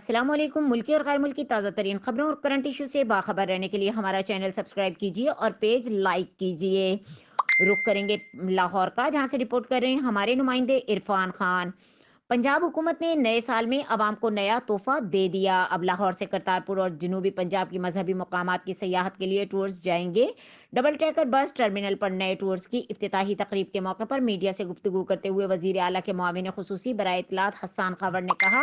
السلام علیکم۔ ملکی اور غیر ملکی تازہ ترین خبروں اور کرنٹ ایشو سے باخبر رہنے کے لیے ہمارا چینل سبسکرائب کیجیے اور پیج لائک کیجیے۔ رخ کریں گے لاہور کا، جہاں سے رپورٹ کر رہے ہیں ہمارے نمائندے عرفان خان۔ پنجاب حکومت نے نئے سال میں عوام کو نیا تحفہ دے دیا۔ اب لاہور سے کرتار اور جنوبی پنجاب کی مذہبی مقامات کی سیاحت کے لیے ٹورز جائیں گے۔ ڈبل ٹیکر بس ٹرمینل پر نئے ٹورز کی افتتاحی تقریب کے موقع پر میڈیا سے گفتگو کرتے ہوئے وزیر اعلیٰ کے معاون خصوصی برائے اطلاعات حسان خاور نے کہا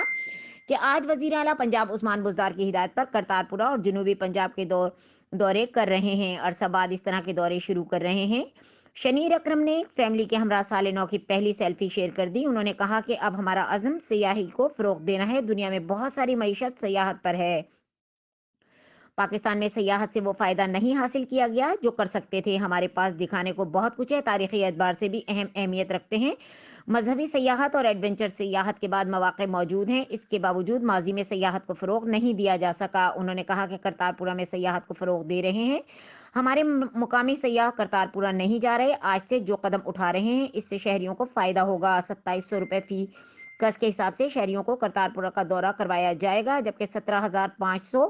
کہ آج وزیر اعلیٰ پنجاب عثمان بزدار کی ہدایت پر کرتارپورہ اور جنوبی پنجاب کے دورے کر رہے ہیں۔ عرصہ بعد اس طرح کے دورے شروع کر رہے ہیں۔ شنیر اکرم نے فیملی کے ہمراہ سال نو کی پہلی سیلفی شیئر کر دی۔ انہوں نے کہا کہ اب ہمارا عزم سیاحی کو فروغ دینا ہے۔ دنیا میں بہت ساری معیشت سیاحت پر ہے۔ پاکستان میں سیاحت سے وہ فائدہ نہیں حاصل کیا گیا جو کر سکتے تھے۔ ہمارے پاس دکھانے کو بہت کچھ ہے، تاریخی اعتبار سے بھی اہم اہمیت رکھتے ہیں۔ مذہبی سیاحت اور ایڈونچر سیاحت کے بعد مواقع موجود ہیں، اس کے باوجود ماضی میں سیاحت کو فروغ نہیں دیا جا سکا۔ انہوں نے کہا کہ کرتارپورہ میں سیاحت کو فروغ دے رہے ہیں۔ ہمارے مقامی سیاح کرتارپورہ نہیں جا رہے۔ آج سے جو قدم اٹھا رہے ہیں اس سے شہریوں کو فائدہ ہوگا۔ 2700 روپے فی کس کے حساب سے شہریوں کو کرتارپورہ کا دورہ کروایا جائے گا، جبکہ 17,500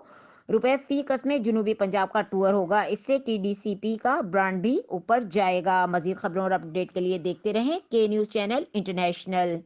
روپے فی کس میں جنوبی پنجاب کا ٹور ہوگا۔ اس سے ٹی ڈی سی پی کا برانڈ بھی اوپر جائے گا۔ مزید خبروں اور اپڈیٹ کے لیے دیکھتے رہیں کے نیوز چینل انٹرنیشنل۔